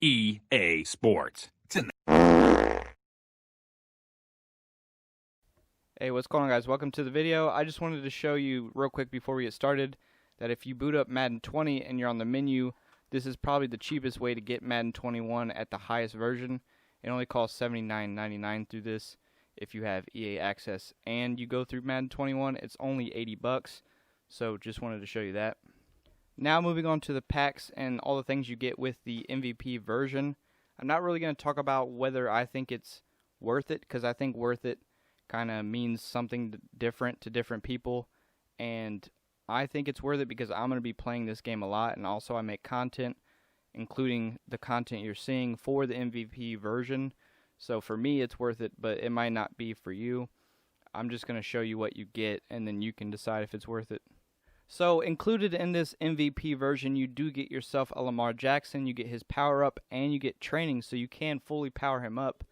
EA Sports. Hey, what's going on, guys? Welcome to the video. I just wanted to show you real quick before we get started that if you boot up Madden 20 and you're on the menu, this is probably the cheapest way to get Madden 21 at the highest version. It only costs $79.99 through this. If you have EA access and you go through Madden 21, it's only $80. So just wanted to show you that. Now moving on to the packs and all the things you get with the MVP version. I'm not really going to talk about whether I think it's worth it, because I think worth it kind of means something different to different people, and I think it's worth it because I'm going to be playing this game a lot, and also I make content, including the content you're seeing for the MVP version. So for me it's worth it, but it might not be for you. I'm just going to show you what you get, and then you can decide if it's worth it. So included in this MVP version, you do get yourself a Lamar Jackson, you get his power up, and you get training, so you can fully power him up.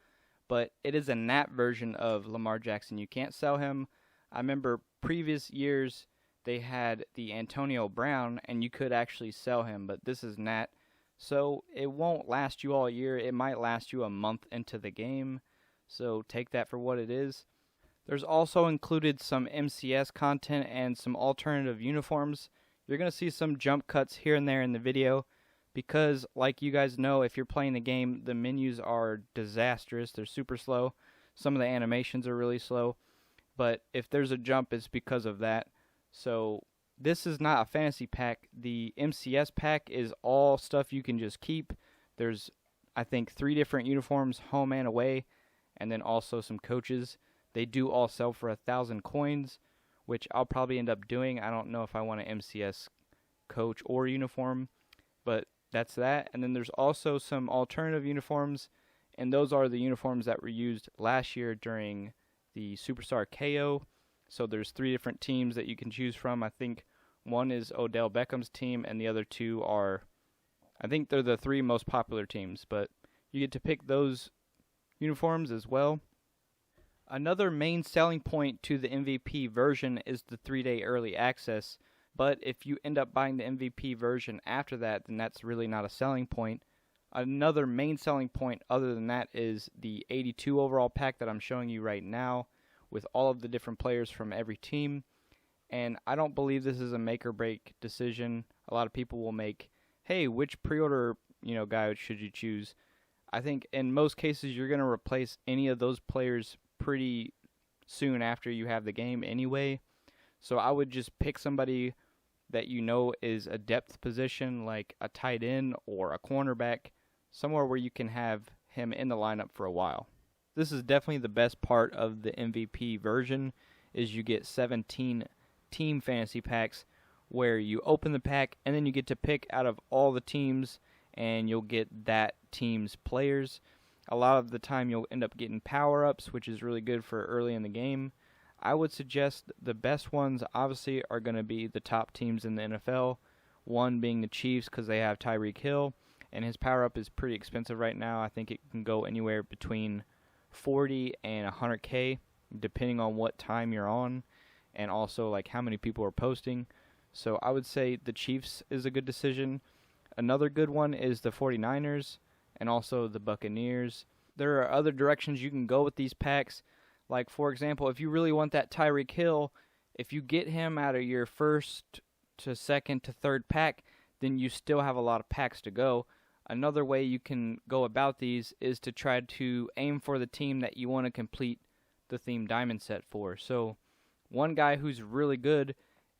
But it is a NAT version of Lamar Jackson. You can't sell him. I remember previous years they had the Antonio Brown, and you could actually sell him, but this is NAT. So it won't last you all year. It might last you a month into the game. So take that for what it is. There's also included some MCS content and some alternative uniforms. You're going to see some jump cuts here and there in the video, because like you guys know, if you're playing the game, the menus are disastrous. They're super slow. Some of the animations are really slow, but if there's a jump, it's because of that. So this is not a fantasy pack. The MCS pack is all stuff you can just keep. There's, I think, 3 different uniforms, home and away, and then also some coaches. They do all sell for 1,000 coins, which I'll probably end up doing. I don't know if I want an MCS coach or uniform, but that's that. And then there's also some alternative uniforms, and those are the uniforms that were used last year during the Superstar KO. So there's 3 different teams that you can choose from. I think one is Odell Beckham's team, and the other 2 are, I think they're the 3 most popular teams, but you get to pick those uniforms as well. Another main selling point to the MVP version is the 3-day early access. But if you end up buying the MVP version after that, then that's really not a selling point. Another main selling point other than that is the 82 overall pack that I'm showing you right now, with all of the different players from every team. And I don't believe this is a make or break decision. A lot of people will make, hey, which pre-order guy should you choose? I think in most cases you're going to replace any of those players pretty soon after you have the game anyway. So I would just pick somebody that you know is a depth position, like a tight end or a cornerback, somewhere where you can have him in the lineup for a while. This is definitely the best part of the MVP version, is you get 17 team fantasy packs where you open the pack and then you get to pick out of all the teams, and you'll get that team's players. A lot of the time you'll end up getting power-ups, which is really good for early in the game. I would suggest the best ones obviously are going to be the top teams in the NFL, one being the Chiefs because they have Tyreek Hill, and his power-up is pretty expensive right now. I think it can go anywhere between 40 and 100K, depending on what time you're on, and also like how many people are posting. So I would say the Chiefs is a good decision. Another good one is the 49ers and also the Buccaneers. There are other directions you can go with these packs. Like, for example, if you really want that Tyreek Hill, if you get him out of your first to second to third pack, then you still have a lot of packs to go. Another way you can go about these is to try to aim for the team that you want to complete the theme diamond set for. So one guy who's really good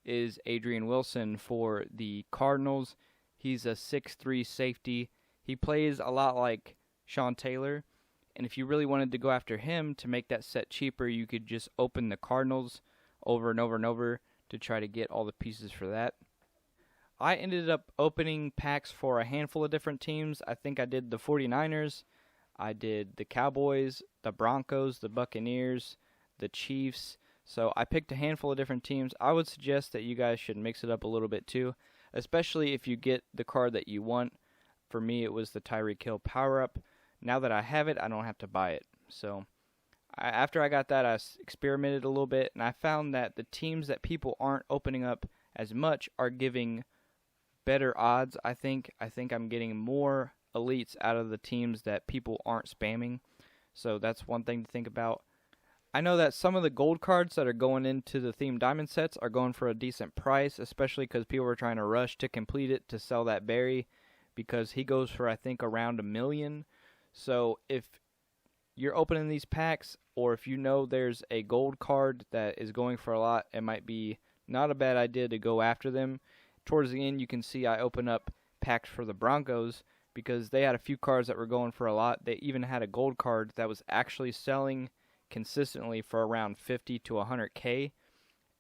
is Adrian Wilson for the Cardinals. He's a 6'3 safety. He plays a lot like Sean Taylor. And if you really wanted to go after him to make that set cheaper, you could just open the Cardinals over and over and over to try to get all the pieces for that. I ended up opening packs for a handful of different teams. I think I did the 49ers, I did the Cowboys, the Broncos, the Buccaneers, the Chiefs. So I picked a handful of different teams. I would suggest that you guys should mix it up a little bit too, especially if you get the card that you want. For me, it was the Tyreek Hill power-up. Now that I have it, I don't have to buy it. So after I got that, I experimented a little bit, and I found that the teams that people aren't opening up as much are giving better odds. I think I'm getting more elites out of the teams that people aren't spamming. So that's one thing to think about. I know that some of the gold cards that are going into the Theme Diamond sets are going for a decent price, especially because people are trying to rush to complete it to sell that berry, because he goes for, I think, around $1 million. So if you're opening these packs, or if you know there's a gold card that is going for a lot, it might be not a bad idea to go after them. Towards the end, you can see I open up packs for the Broncos because they had a few cards that were going for a lot. They even had a gold card that was actually selling consistently for around 50 to 100K,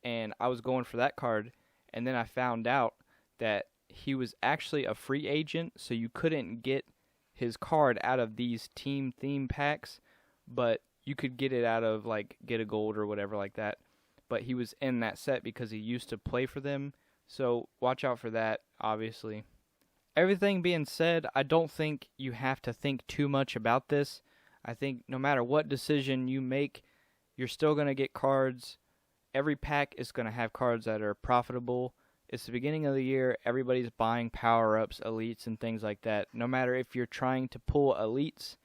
and I was going for that card, and then I found out that he was actually a free agent, so you couldn't get his card out of these team theme packs, but you could get it out of, like, get a gold or whatever like that. But he was in that set because he used to play for them, so watch out for that, obviously. Everything being said, I don't think you have to think too much about this. I think no matter what decision you make, you're still going to get cards. Every pack is going to have cards that are profitable. It's the beginning of the year. Everybody's buying power-ups, elites, and things like that. No matter if you're trying to pull elites,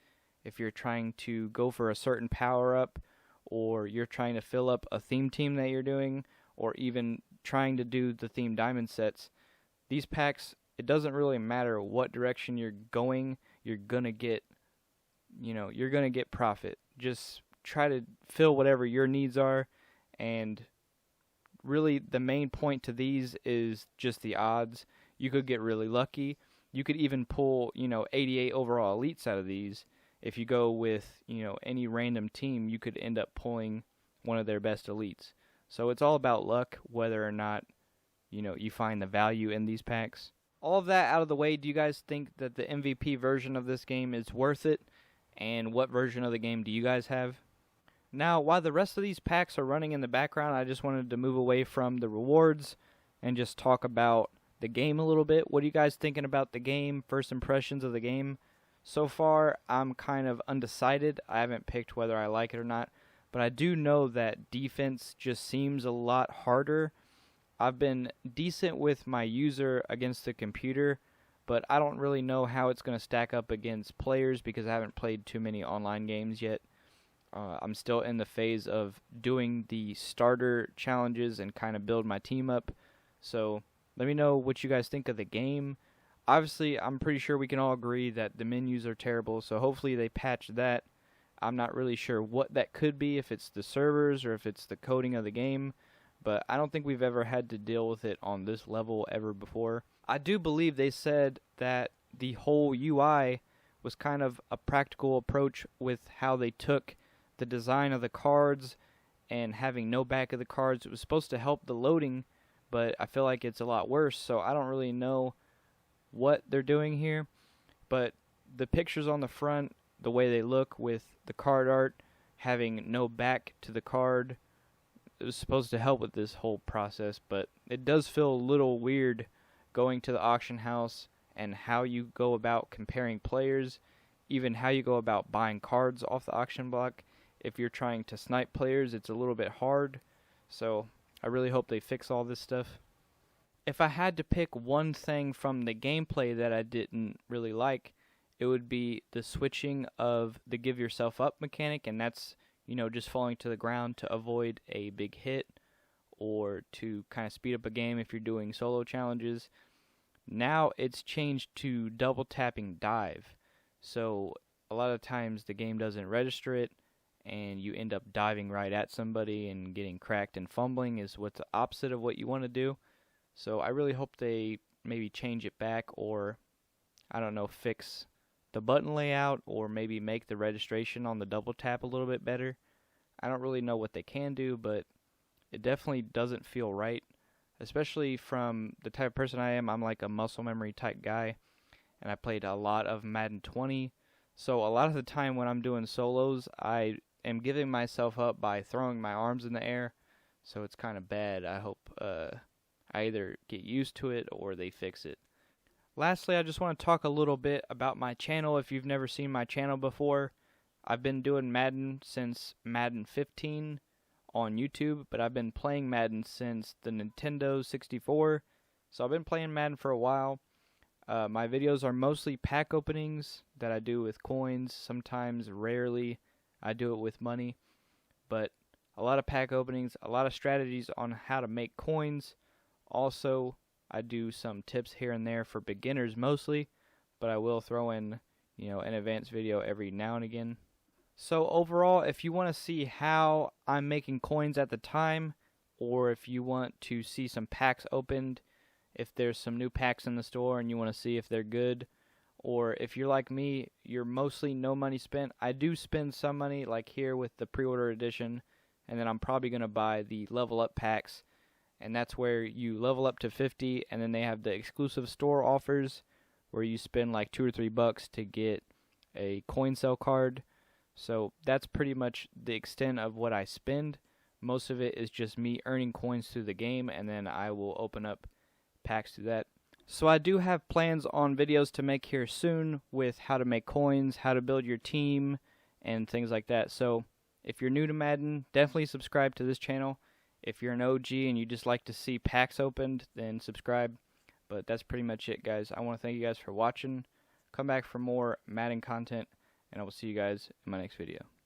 if you're trying to go for a certain power-up, or you're trying to fill up a theme team that you're doing, or even trying to do the Theme Diamond sets, these packs, it doesn't really matter what direction you're going, you're going to get profit. Just try to fill whatever your needs are, and really the main point to these is just the odds. You could get really lucky. You could even pull, 88 overall elites out of these. If you go with, any random team, you could end up pulling one of their best elites. So it's all about luck, whether or not, you find the value in these packs. All of that out of the way, do you guys think that the MVP version of this game is worth it? And what version of the game do you guys have? Now, while the rest of these packs are running in the background, I just wanted to move away from the rewards and just talk about the game a little bit. What are you guys thinking about the game? First impressions of the game? So far, I'm kind of undecided. I haven't picked whether I like it or not, but I do know that defense just seems a lot harder. I've been decent with my user against the computer, but I don't really know how it's going to stack up against players because I haven't played too many online games yet. I'm still in the phase of doing the starter challenges and kind of build my team up. So let me know what you guys think of the game. Obviously, I'm pretty sure we can all agree that the menus are terrible, so hopefully they patch that. I'm not really sure what that could be, if it's the servers or if it's the coding of the game, but I don't think we've ever had to deal with it on this level ever before. I do believe they said that the whole UI was kind of a practical approach with how they took the design of the cards and having no back of the cards. It was supposed to help the loading, but I feel like it's a lot worse, so I don't really know what they're doing here. But the pictures on the front, the way they look with the card art, having no back to the card, it was supposed to help with this whole process, but it does feel a little weird going to the auction house and how you go about comparing players, even how you go about buying cards off the auction block. If you're trying to snipe players, it's a little bit hard, so I really hope they fix all this stuff. If I had to pick one thing from the gameplay that I didn't really like, it would be the switching of the give yourself up mechanic, and that's, just falling to the ground to avoid a big hit or to kind of speed up a game if you're doing solo challenges. Now it's changed to double tapping dive. So a lot of times the game doesn't register it, and you end up diving right at somebody and getting cracked and fumbling is what's the opposite of what you want to do. So I really hope they maybe change it back, or, I don't know, fix the button layout, or maybe make the registration on the double tap a little bit better. I don't really know what they can do, but it definitely doesn't feel right, especially from the type of person I am. I'm like a muscle memory type guy, and I played a lot of Madden 20. So a lot of the time when I'm doing solos, I am giving myself up by throwing my arms in the air, so it's kind of bad. I hope I either get used to it or they fix it. Lastly, I just want to talk a little bit about my channel. If you've never seen my channel before, I've been doing Madden since Madden 15 on YouTube, but I've been playing Madden since the Nintendo 64, so I've been playing Madden for a while. My videos are mostly pack openings that I do with coins. Sometimes, rarely, I do it with money. But a lot of pack openings, a lot of strategies on how to make coins. Also, I do some tips here and there for beginners mostly, but I will throw in, an advanced video every now and again. So overall, if you want to see how I'm making coins at the time, or if you want to see some packs opened, if there's some new packs in the store and you want to see if they're good, or if you're like me, you're mostly no money spent. I do spend some money, like here with the pre-order edition, and then I'm probably going to buy the level up packs, and that's where you level up to 50, and then they have the exclusive store offers where you spend like $2 or $3 to get a coin cell card. So that's pretty much the extent of what I spend. Most of it is just me earning coins through the game, and then I will open up packs to that. So I do have plans on videos to make here soon with how to make coins, how to build your team, and things like that. So if you're new to Madden, definitely subscribe to this channel. If you're an OG and you just like to see packs opened, then subscribe. But that's pretty much it, guys. I want to thank you guys for watching. Come back for more Madden content, and I will see you guys in my next video.